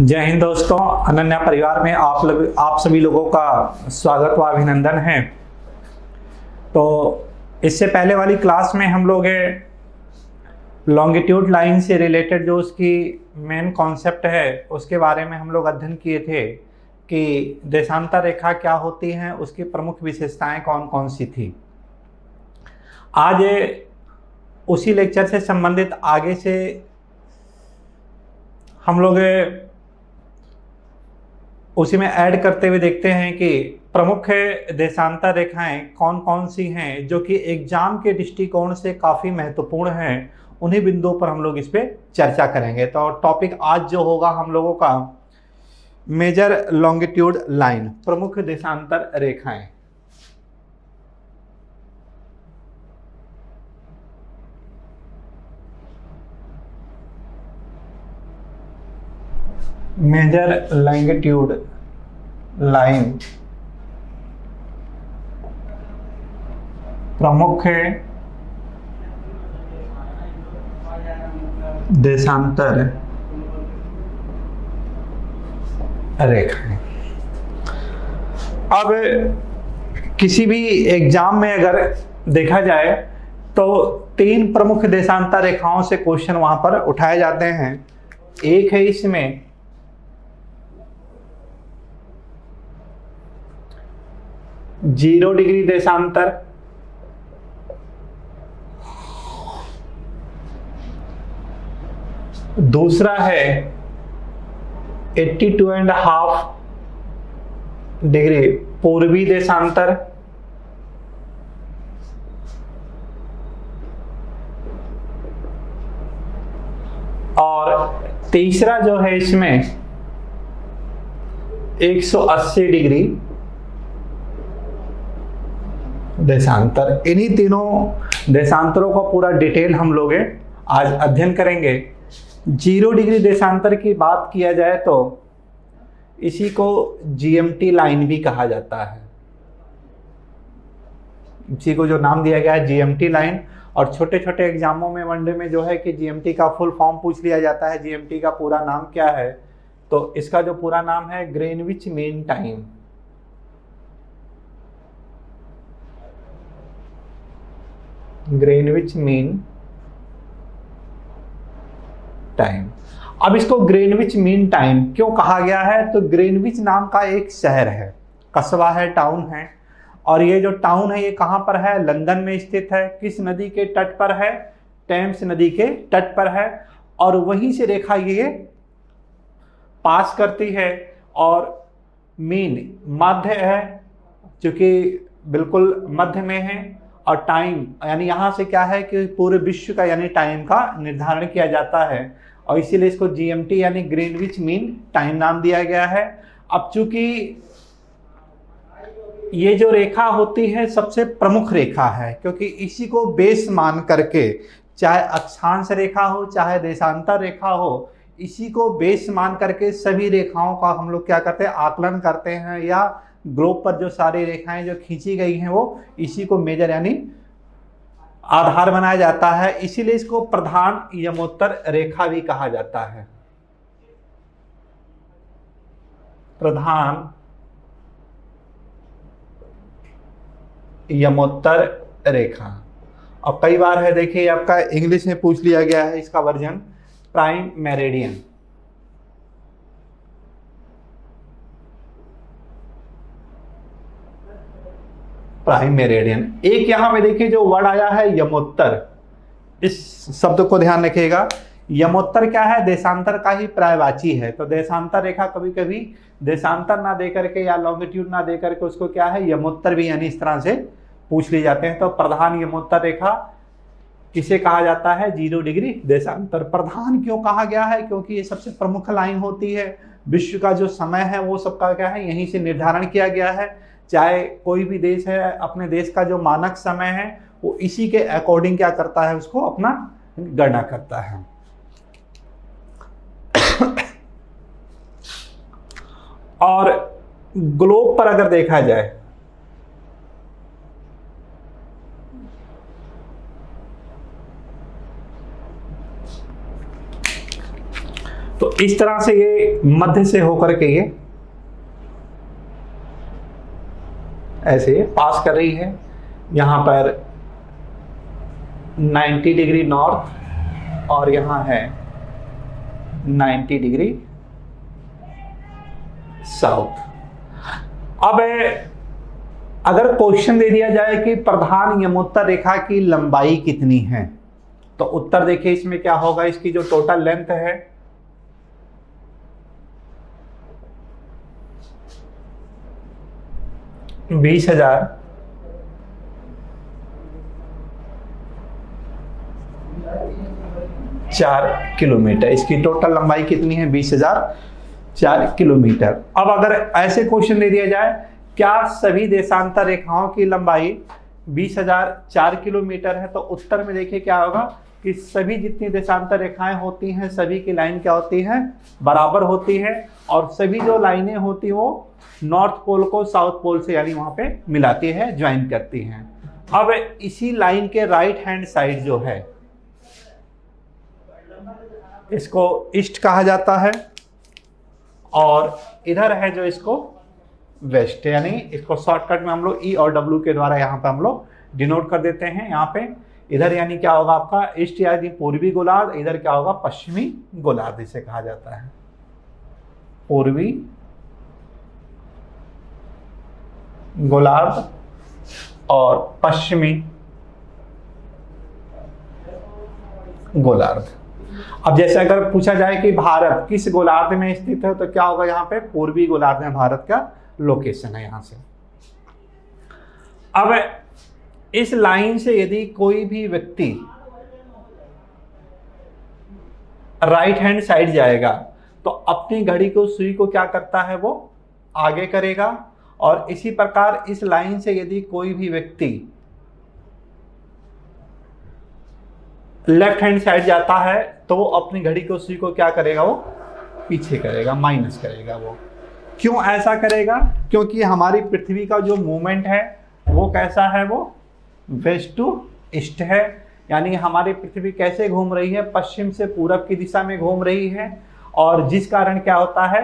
जय हिंद दोस्तों, अनन्या परिवार में आप सभी लोगों का स्वागत व अभिनंदन है। तो इससे पहले वाली क्लास में हम लोग लॉन्गिट्यूड लाइन से रिलेटेड जो उसकी मेन कॉन्सेप्ट है उसके बारे में हम लोग अध्ययन किए थे कि देशांतर रेखा क्या होती है, उसकी प्रमुख विशेषताएं कौन कौन सी थी। आज उसी लेक्चर से संबंधित आगे से हम लोग उसी में ऐड करते हुए देखते हैं कि प्रमुख देशांतर रेखाएं कौन कौन सी हैं जो कि एग्जाम के दृष्टिकोण से काफ़ी महत्वपूर्ण हैं। उन्हीं बिंदुओं पर हम लोग इस पे चर्चा करेंगे। तो टॉपिक आज जो होगा हम लोगों का मेजर लॉन्गिट्यूड लाइन, प्रमुख देशांतर रेखाएं। मेजर लॉन्गिट्यूड लाइन, प्रमुख देशांतर रेखाएं। अब किसी भी एग्जाम में अगर देखा जाए तो तीन प्रमुख देशांतर रेखाओं से क्वेश्चन वहां पर उठाए जाते हैं। एक है इसमें 0 डिग्री देशांतर, दूसरा है 82.5 डिग्री पूर्वी देशांतर, और तीसरा जो है इसमें 180 डिग्री देशांतर। इन्हीं तीनों देशांतरों का पूरा डिटेल हम लोग आज अध्ययन करेंगे। 0 डिग्री देशांतर की बात किया जाए तो इसी को जीएमटी लाइन भी कहा जाता है। इसी को जो नाम दिया गया है जीएमटी लाइन। और छोटे छोटे एग्जामों में वनडे में जो है कि जीएमटी का फुल फॉर्म पूछ लिया जाता है, जीएमटी का पूरा नाम क्या है। तो इसका जो पूरा नाम है Greenwich mean time. Greenwich mean time. अब इसको ग्रीनविच मीन टाइम क्यों कहा गया है? तो ग्रीनविच नाम का एक शहर है, कस्बा है, टाउन है। और ये जो टाउन है ये कहाँ पर है? लंदन में स्थित है। किस नदी के तट पर है? टेम्स नदी के तट पर है। और वहीं से रेखा ये पास करती है। और मीन मध्य है, क्योंकि बिल्कुल मध्य में है। और टाइम यानी यहाँ से क्या है कि पूरे विश्व का यानी टाइम का निर्धारण किया जाता है। और इसीलिए इसको जीएमटी यानी ग्रीनविच मीन टाइम नाम दिया गया है। अब चूंकि ये जो रेखा होती है सबसे प्रमुख रेखा है, क्योंकि इसी को बेस मान करके, चाहे अक्षांश रेखा हो चाहे देशांतर रेखा हो, इसी को बेस मान करके सभी रेखाओं का हम लोग क्या करते हैं? आकलन करते हैं। या ग्लोब पर जो सारी रेखाएं जो खींची गई हैं वो इसी को मेजर यानी आधार बनाया जाता है। इसीलिए इसको प्रधान यमोत्तर रेखा भी कहा जाता है। प्रधान यमोत्तर रेखा। और कई बार है, देखिए आपका इंग्लिश में पूछ लिया गया है इसका version, prime meridian. Prime meridian. एक यहां पे देखिए जो वर्ड आया है यमोत्तर, इस शब्द को ध्यान रखिएगा। यमोत्तर क्या है? देशांतर का ही पर्यायवाची है। तो देशांतर रेखा कभी कभी देशांतर ना देकर के या लॉन्गिट्यूड ना देकर के उसको क्या है? यमोत्तर भी यानी इस तरह से पूछ ली जाते हैं। तो प्रधान यमोत्तर रेखा किसे कहा जाता है? 0 डिग्री देशांतर। प्रधान क्यों कहा गया है? क्योंकि ये सबसे प्रमुख लाइन होती है। विश्व का जो समय है वो सबका क्या है? यहीं से निर्धारण किया गया है। चाहे कोई भी देश है, अपने देश का जो मानक समय है वो इसी के अकॉर्डिंग क्या करता है? उसको अपना गणना करता है। और ग्लोब पर अगर देखा जाए तो इस तरह से ये मध्य से होकर के ये ऐसे पास कर रही है। यहां पर 90 डिग्री नॉर्थ और यहां है 90 डिग्री साउथ। अब अगर क्वेश्चन दे दिया जाए कि प्रधान यमोत्तर रेखा की लंबाई कितनी है, तो उत्तर देखिए इसमें क्या होगा। इसकी जो टोटल लेंथ है 20,004 किलोमीटर। इसकी टोटल लंबाई कितनी है? 20,004 किलोमीटर। अब अगर ऐसे क्वेश्चन दे दिया जाए, क्या सभी देशांतर रेखाओं की लंबाई 20,004 किलोमीटर है, तो उत्तर में देखिए क्या होगा कि सभी जितनी देशांतर रेखाएं होती हैं सभी की लाइन क्या होती है? बराबर होती है। और सभी जो लाइनें होती हैं वो नॉर्थ पोल को साउथ पोल से यानी वहां पे मिलाती है, ज्वाइन करती हैं। अब इसी लाइन के राइट हैंड साइड जो है इसको ईस्ट कहा जाता है, और इधर है जो इसको वेस्ट, यानी इसको शॉर्टकट में हम लोग ई और डब्ल्यू के द्वारा यहाँ पे हम लोग डिनोट कर देते हैं। यहाँ पे इधर यानी क्या होगा आपका ईस्ट यानी पूर्वी गोलार्ध, इधर क्या होगा पश्चिमी गोलार्ध इसे कहा जाता है। पूर्वी गोलार्ध और पश्चिमी गोलार्ध। अब जैसे अगर पूछा जाए कि भारत किस गोलार्ध में स्थित है, तो क्या होगा यहाँ पे पूर्वी गोलार्ध में भारत का लोकेशन है यहां से। अब इस लाइन से यदि कोई भी व्यक्ति राइट हैंड साइड जाएगा तो अपनी घड़ी को सुई को क्या करता है वो आगे करेगा, और इसी प्रकार इस लाइन से यदि कोई भी व्यक्ति लेफ्ट हैंड साइड जाता है तो वो अपनी घड़ी को सुई को क्या करेगा? वो पीछे करेगा, माइनस करेगा। वो क्यों ऐसा करेगा? क्योंकि हमारी पृथ्वी का जो मूवमेंट है वो कैसा है? वो वेस्ट टू ईस्ट है, यानी हमारी पृथ्वी कैसे घूम रही है? पश्चिम से पूरब की दिशा में घूम रही है। और जिस कारण क्या होता है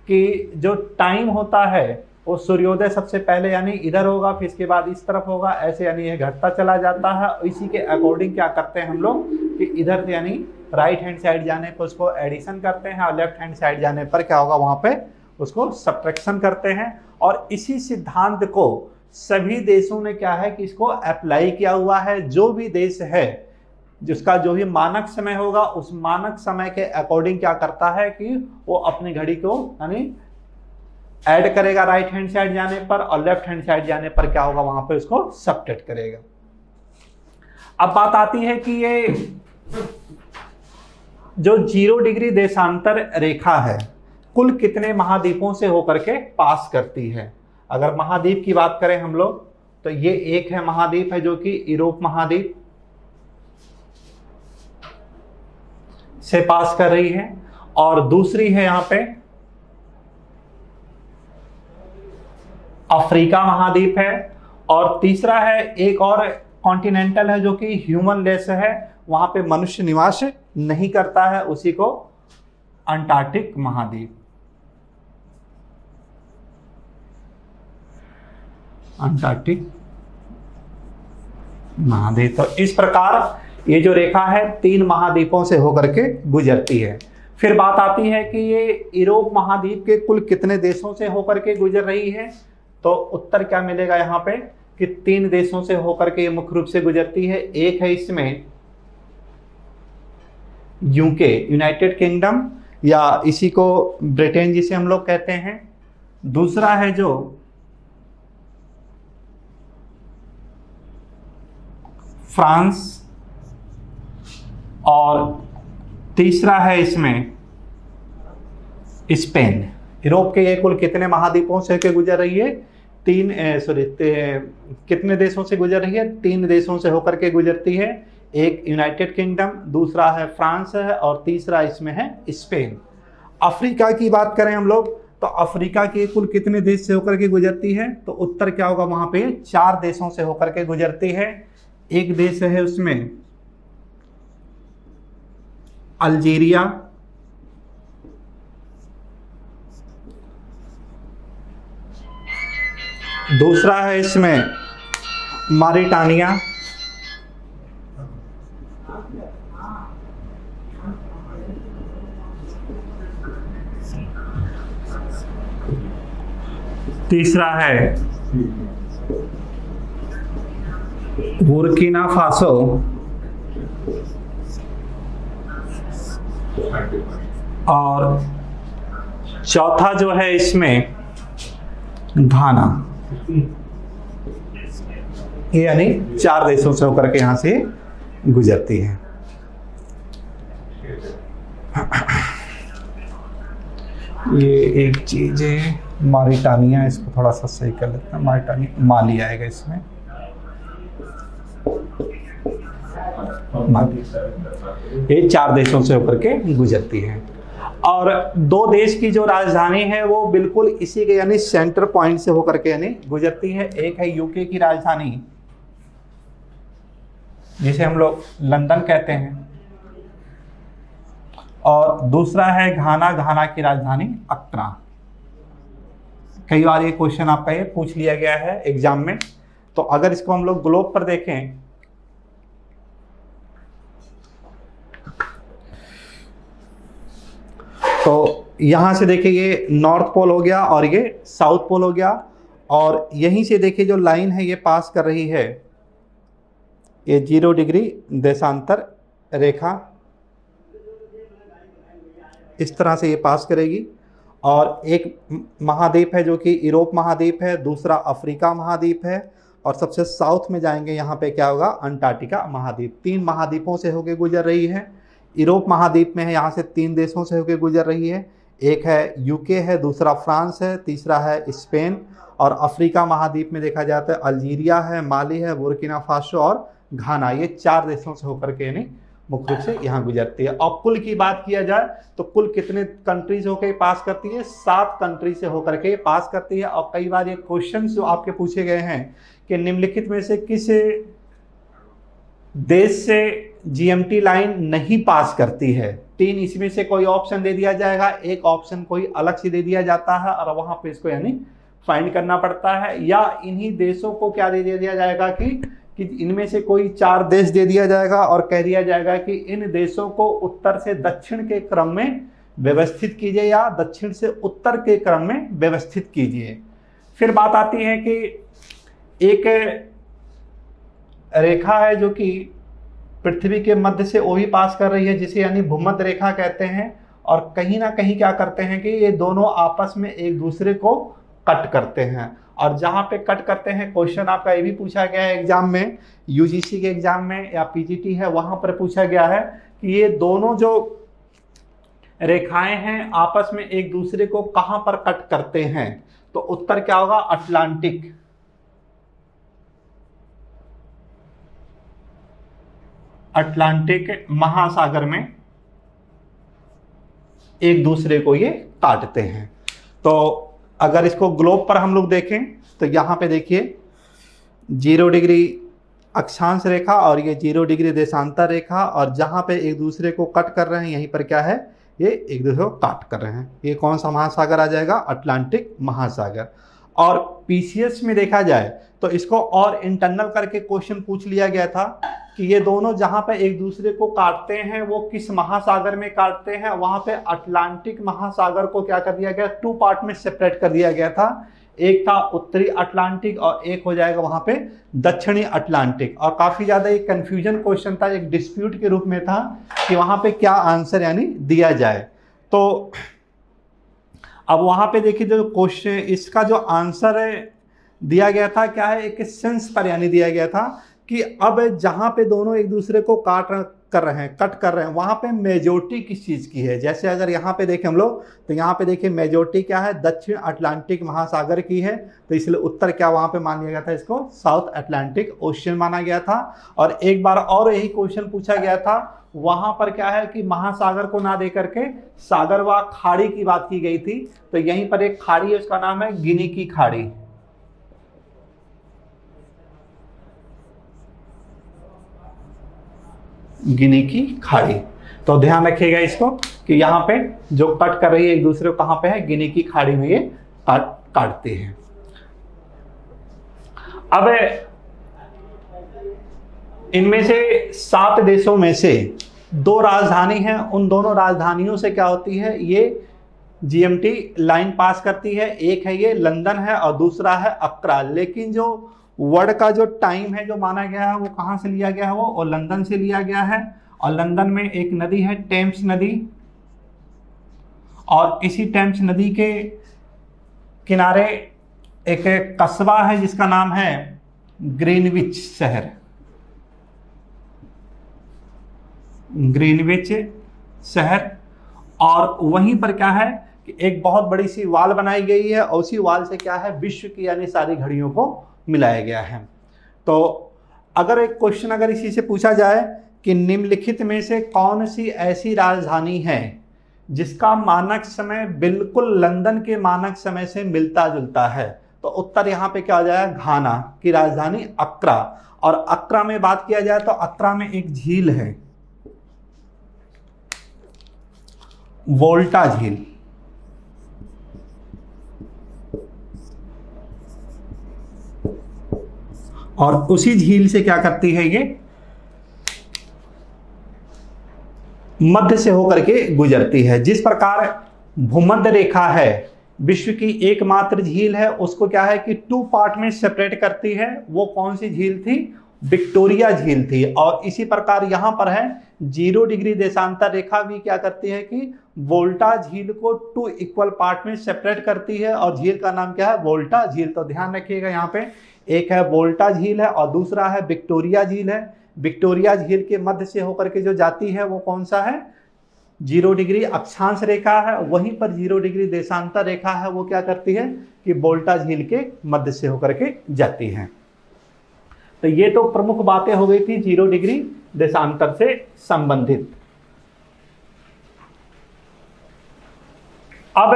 कि जो टाइम होता है वो सूर्योदय सबसे पहले यानी इधर होगा, फिर इसके बाद इस तरफ होगा, ऐसे यानी ये घटता चला जाता है। इसी के अकॉर्डिंग क्या करते हैं हम लोग कि इधर यानी राइट हैंड साइड जाने पर उसको एडिशन करते हैं, और लेफ्ट हैंड साइड जाने पर क्या होगा वहां पे उसको सब्ट्रैक्शन करते हैं। और इसी सिद्धांत को सभी देशों ने क्या है कि इसको अप्लाई किया हुआ है। जो भी देश है जिसका जो भी मानक समय होगा उस मानक समय के अकॉर्डिंग क्या करता है कि वो अपनी घड़ी को यानी ऐड करेगा राइट हैंड साइड जाने पर, और लेफ्ट हैंड साइड जाने पर क्या होगा वहां पे उसको सब्ट्रैक्ट करेगा। अब बात आती है कि ये जो 0 डिग्री देशांतर रेखा है कुल कितने महाद्वीपों से होकर के पास करती है। अगर महाद्वीप की बात करें हम लोग तो ये एक है महाद्वीप है जो कि यूरोप महाद्वीप से पास कर रही है, और दूसरी है यहां पे अफ्रीका महाद्वीप है, और तीसरा है एक और कॉन्टिनेंटल है जो कि ह्यूमन लेस है, वहां पे मनुष्य निवास नहीं करता है, उसी को अंटार्कटिक महाद्वीप। अंटार्कटिक महाद्वीप। तो इस प्रकार ये जो रेखा है 3 महाद्वीपों से होकर के गुजरती है। फिर बात आती है कि ये यूरोप महाद्वीप के कुल कितने देशों से होकर के गुजर रही है, तो उत्तर क्या मिलेगा यहाँ पे कि 3 देशों से होकर के मुख्य रूप से गुजरती है। एक है इसमें यूके यूनाइटेड किंगडम, या इसी को ब्रिटेन जिसे हम लोग कहते हैं। दूसरा है जो फ्रांस, और तीसरा है इसमें स्पेन। यूरोप के ये कुल कितने महाद्वीपों से होकर गुजर रही है? कितने देशों से गुजर रही है? 3 देशों से होकर के गुजरती है। एक यूनाइटेड किंगडम, दूसरा है फ्रांस है, और तीसरा इसमें है स्पेन। अफ्रीका की बात करें हम लोग तो अफ्रीका के कुल कितने देश से होकर के गुजरती है, तो उत्तर क्या होगा वहां पे 4 देशों से होकर के गुजरती है। एक देश है उसमें अल्जीरिया, दूसरा है इसमें मारिटानिया, तीसरा है बुर्किना फासो, और चौथा जो है इसमें घाना। ये यानी 4 देशों से होकर के यहां से गुजरती है। ये एक चीज है मारिटानिया, इसको थोड़ा सा सही कर लेते हैं। मारिटानिया माली आएगा इसमें, ये 4 देशों से होकर के गुजरती है। और 2 देश की जो राजधानी है वो बिल्कुल इसी के यानी सेंटर पॉइंट से होकर के यानी गुजरती है। एक है यूके की राजधानी जिसे हम लोग लंदन कहते हैं, और दूसरा है घाना, घाना की राजधानी अक्रा। कई बार ये क्वेश्चन आपका ये पूछ लिया गया है एग्जाम में। तो अगर इसको हम लोग ग्लोब पर देखें तो यहां से देखिए ये नॉर्थ पोल हो गया और ये साउथ पोल हो गया, और यहीं से देखिए जो लाइन है ये पास कर रही है ये 0 डिग्री देशांतर रेखा, इस तरह से ये पास करेगी। और एक महाद्वीप है जो कि यूरोप महाद्वीप है, दूसरा अफ्रीका महाद्वीप है, और सबसे साउथ में जाएंगे यहाँ पे क्या होगा अंटार्कटिका महाद्वीप। 3 महाद्वीपों से होके गुजर रही है। यूरोप महाद्वीप में है, यहाँ से 3 देशों से होके गुजर रही है। एक है यूके है, दूसरा फ्रांस है, तीसरा है स्पेन। और अफ्रीका महाद्वीप में देखा जाता है अल्जीरिया है, माली है, बुर्किना फासो और घाना। ये 4 देशों से होकर के यानी मुख्य रूप से यहाँ गुजरती है। और कुल की बात किया जाए तो कुल कितने कंट्रीज होकर पास करती है? 7 कंट्री से होकर के पास करती है। और कई बार ये क्वेश्चन जो आपके पूछे गए हैं कि निम्नलिखित में से किस देश से जीएमटी लाइन नहीं पास करती है? 3 इसमें से कोई ऑप्शन दे दिया जाएगा, एक ऑप्शन कोई अलग से दे दिया जाता है और वहां पे इसको यानी फाइंड करना पड़ता है। या इन्हीं देशों को क्या दे दिया जाएगा कि इनमें से कोई 4 देश दे दिया जाएगा और कह दिया जाएगा कि इन देशों को उत्तर से दक्षिण के क्रम में व्यवस्थित कीजिए या दक्षिण से उत्तर के क्रम में व्यवस्थित कीजिए। फिर बात आती है कि एक रेखा है जो कि पृथ्वी के मध्य से वो भी पास कर रही है, जिसे यानी भूमध्य रेखा कहते हैं। और कहीं ना कहीं क्या करते हैं कि ये दोनों आपस में एक दूसरे को कट करते हैं। और जहाँ पे कट करते हैं, क्वेश्चन आपका ये भी पूछा गया है एग्जाम में, यूजीसी के एग्जाम में या पीजीटी है वहाँ पर पूछा गया है कि ये दोनों जो रेखाएं हैं आपस में एक दूसरे को कहाँ पर कट करते हैं? तो उत्तर क्या होगा? अटलांटिक। अटलांटिक महासागर में एक दूसरे को ये काटते हैं। तो अगर इसको ग्लोब पर हम लोग देखें तो यहाँ पे देखिए 0 डिग्री अक्षांश रेखा और ये 0 डिग्री देशांतर रेखा, और जहाँ पे एक दूसरे को कट कर रहे हैं यहीं पर क्या है? ये एक दूसरे को काट कर रहे हैं। ये कौन सा महासागर आ जाएगा? अटलांटिक महासागर। और पीसीएस में देखा जाए तो इसको और इंटरनल करके क्वेश्चन पूछ लिया गया था कि ये दोनों जहां पे एक दूसरे को काटते हैं वो किस महासागर में काटते हैं। वहां पे अटलांटिक महासागर को क्या कर दिया गया? 2 पार्ट में सेपरेट कर दिया गया था। एक था उत्तरी अटलांटिक और एक हो जाएगा वहां पे दक्षिणी अटलांटिक। और काफी ज्यादा एक कंफ्यूजन क्वेश्चन था, एक डिस्प्यूट के रूप में था कि वहां पे क्या आंसर यानी दिया जाए। तो अब वहां पे देखिए जो क्वेश्चन इसका जो आंसर दिया गया था क्या है? एक सेंस पर यानी दिया गया था कि अब जहां पे दोनों एक दूसरे को कट कर रहे हैं वहां पे मेजोरिटी किस चीज की है। जैसे अगर यहाँ पे देखें हम लोग तो यहाँ पे देखिए मेजोरिटी क्या है? दक्षिण अटलांटिक महासागर की है। तो इसलिए उत्तर क्या वहां पे मान लिया गया था? इसको साउथ अटलांटिक ओशियन माना गया था। और एक बार और यही क्वेश्चन पूछा गया था, वहां पर क्या है कि महासागर को ना दे करके सागर व खाड़ी की बात की गई थी। तो यहीं पर एक खाड़ी है, उसका नाम है गिनी की खाड़ी। गिनी की खाड़ी। तो ध्यान रखिएगा इसको कि यहाँ पे जो कट कर रही है एक दूसरे को कहाँ पे है? गिनी की खाड़ी में ये काटते हैं। अब इनमें से 7 देशों में से 2 राजधानी हैं, उन दोनों राजधानियों से क्या होती है, ये जीएमटी लाइन पास करती है। एक है ये लंदन है और दूसरा है अक्रा। लेकिन जो वर्ल्ड का जो टाइम है जो माना गया है वो कहाँ से लिया गया है, वो और लंदन से लिया गया है। और लंदन में एक नदी है टेम्स नदी, और इसी टेम्स नदी के किनारे एक कस्बा है जिसका नाम है ग्रीनविच शहर, ग्रीनविच शहर। और वहीं पर क्या है कि एक बहुत बड़ी सी वाल बनाई गई है, और उसी वाल से क्या है, विश्व की यानी सारी घड़ियों को मिलाया गया है। तो अगर एक क्वेश्चन अगर इसी से पूछा जाए कि निम्नलिखित में से कौन सी ऐसी राजधानी है जिसका मानक समय बिल्कुल लंदन के मानक समय से मिलता जुलता है, तो उत्तर यहाँ पे क्या हो जाएगा, घाना की राजधानी अक्रा। और अक्रा में बात किया जाए तो अक्रा में एक झील है, वोल्टा झील। और उसी झील से क्या करती है, ये मध्य से होकर के गुजरती है। जिस प्रकार भूमध्य रेखा है विश्व की एकमात्र झील है, उसको क्या है कि 2 पार्ट में सेपरेट करती है। वो कौन सी झील थी, विक्टोरिया झील थी। और इसी प्रकार यहां पर है 0 डिग्री देशांतर रेखा भी क्या करती है कि वोल्टा झील को 2 इक्वल पार्ट में सेपरेट करती है, और झील का नाम क्या है, वोल्टा झील। तो ध्यान रखिएगा यहाँ पे एक है वोल्टा झील है और दूसरा है विक्टोरिया झील है। विक्टोरिया झील के मध्य से होकर के जो जाती है वो कौन सा है, 0 डिग्री अक्षांश रेखा है। वहीं पर 0 डिग्री देशांतर रेखा है, वो क्या करती है कि वोल्टा झील के मध्य से होकर के जाती है। तो ये तो प्रमुख बातें हो गई थी 0 डिग्री देशांतर से संबंधित। अब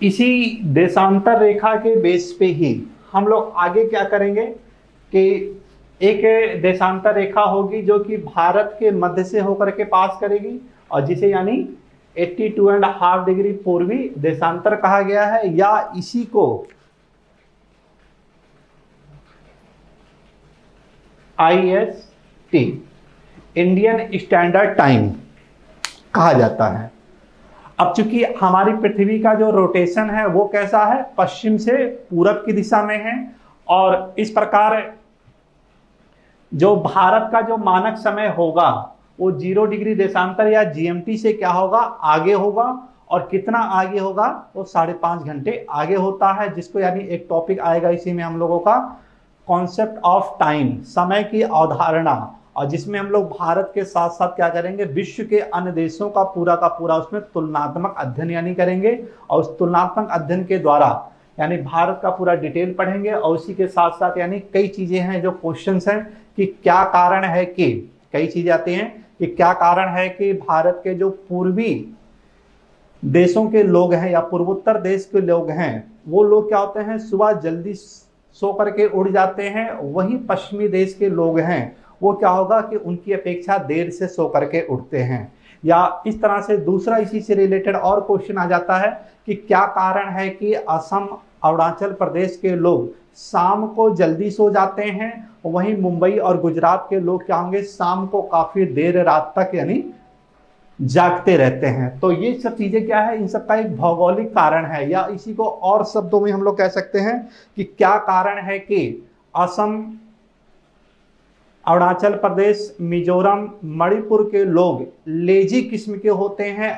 इसी देशांतर रेखा के बेस पे ही हम लोग आगे क्या करेंगे कि एक देशांतर रेखा होगी जो कि भारत के मध्य से होकर के पास करेगी, और जिसे यानी 82.5 डिग्री पूर्वी देशांतर कहा गया है, या इसी को IST इंडियन स्टैंडर्ड टाइम कहा जाता है। अब चूंकि हमारी पृथ्वी का जो रोटेशन है वो कैसा है, पश्चिम से पूरब की दिशा में है, और इस प्रकार जो भारत का जो मानक समय होगा वो 0 डिग्री देशांतर या GMT से क्या होगा, आगे होगा। और कितना आगे होगा, वो 5.5 घंटे आगे होता है, जिसको यानी एक टॉपिक आएगा इसी में हम लोगों का कॉन्सेप्ट ऑफ टाइम, समय की अवधारणा। और जिसमें हम लोग भारत के साथ साथ क्या करेंगे, विश्व के अन्य देशों का पूरा उसमें तुलनात्मक अध्ययन यानी करेंगे, और उस तुलनात्मक अध्ययन के द्वारा यानी भारत का पूरा डिटेल पढ़ेंगे। और उसी के साथ साथ यानी कई चीजें हैं जो क्वेश्चंस हैं कि क्या कारण है कि, कई चीजें आती हैं कि क्या कारण है कि भारत के जो पूर्वी देशों के लोग हैं या पूर्वोत्तर देश के लोग हैं, वो लोग क्या होते हैं, सुबह जल्दी सो करके उठ जाते हैं। वहीं पश्चिमी देश के लोग हैं वो क्या होगा कि उनकी अपेक्षा देर से सो करके उठते हैं। या इस तरह से दूसरा इसी से रिलेटेड और क्वेश्चन आ जाता है कि क्या कारण है कि असम अरुणाचल प्रदेश के लोग शाम को जल्दी सो जाते हैं, वहीं मुंबई और गुजरात के लोग क्या होंगे, शाम को काफी देर रात तक यानी जागते रहते हैं। तो ये सब चीजें क्या है, इन सब का एक भौगोलिक कारण है, या इसी को और शब्दों में हम लोग कह सकते हैं कि क्या कारण है कि असम अरुणाचल प्रदेश मिजोरम मणिपुर के लोग लेजी किस्म के होते हैं,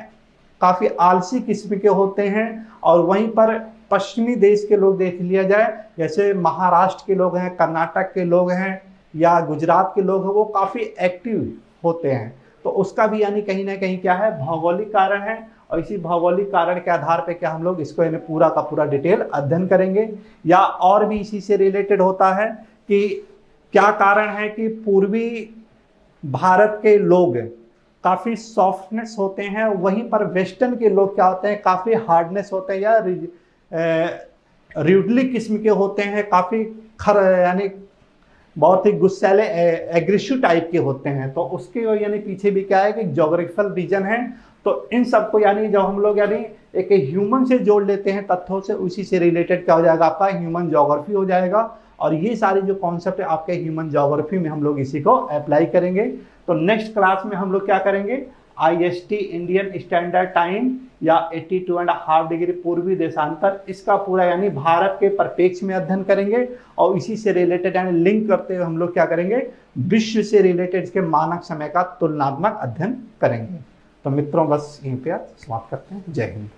काफी आलसी किस्म के होते हैं, और वहीं पर पश्चिमी देश के लोग देख लिया जाए जैसे महाराष्ट्र के लोग हैं, कर्नाटक के लोग हैं या गुजरात के लोग हैं, वो काफी एक्टिव होते हैं। तो उसका भी यानी कहीं ना कहीं क्या है, भौगोलिक कारण है। और इसी भौगोलिक कारण के आधार पे क्या हम लोग इसको यानी पूरा का पूरा डिटेल अध्ययन करेंगे। या और भी इसी से रिलेटेड होता है कि क्या कारण है कि पूर्वी भारत के लोग काफी सॉफ्टनेस होते हैं, वहीं पर वेस्टर्न के लोग क्या होते हैं, काफी हार्डनेस होते हैं या रूडली किस्म के होते हैं, काफी यानी बहुत ही गुस्सैले एग्रेसिव टाइप के होते हैं। तो उसके यानी पीछे भी क्या है कि ज्योग्राफिकल रीजन है। तो इन सबको यानी जब हम लोग यानी एक ह्यूमन से जोड़ लेते हैं तथ्यों से, उसी से रिलेटेड क्या हो जाएगा, आपका ह्यूमन ज्योग्राफी हो जाएगा। और ये सारी जो कॉन्सेप्ट है आपके ह्यूमन ज्योग्राफी में हम लोग इसी को अप्लाई करेंगे। तो नेक्स्ट क्लास में हम लोग क्या करेंगे, IST इंडियन स्टैंडर्ड टाइम या 82.5 डिग्री पूर्वी देशांतर, इसका पूरा यानी भारत के परिप्रेक्ष्य में अध्ययन करेंगे और इसी से रिलेटेड यानी लिंक करते हुए हम लोग क्या करेंगे, विश्व से रिलेटेड इसके मानक समय का तुलनात्मक अध्ययन करेंगे। तो मित्रों बस यहीं पे समाप्त करते हैं। जय हिंद।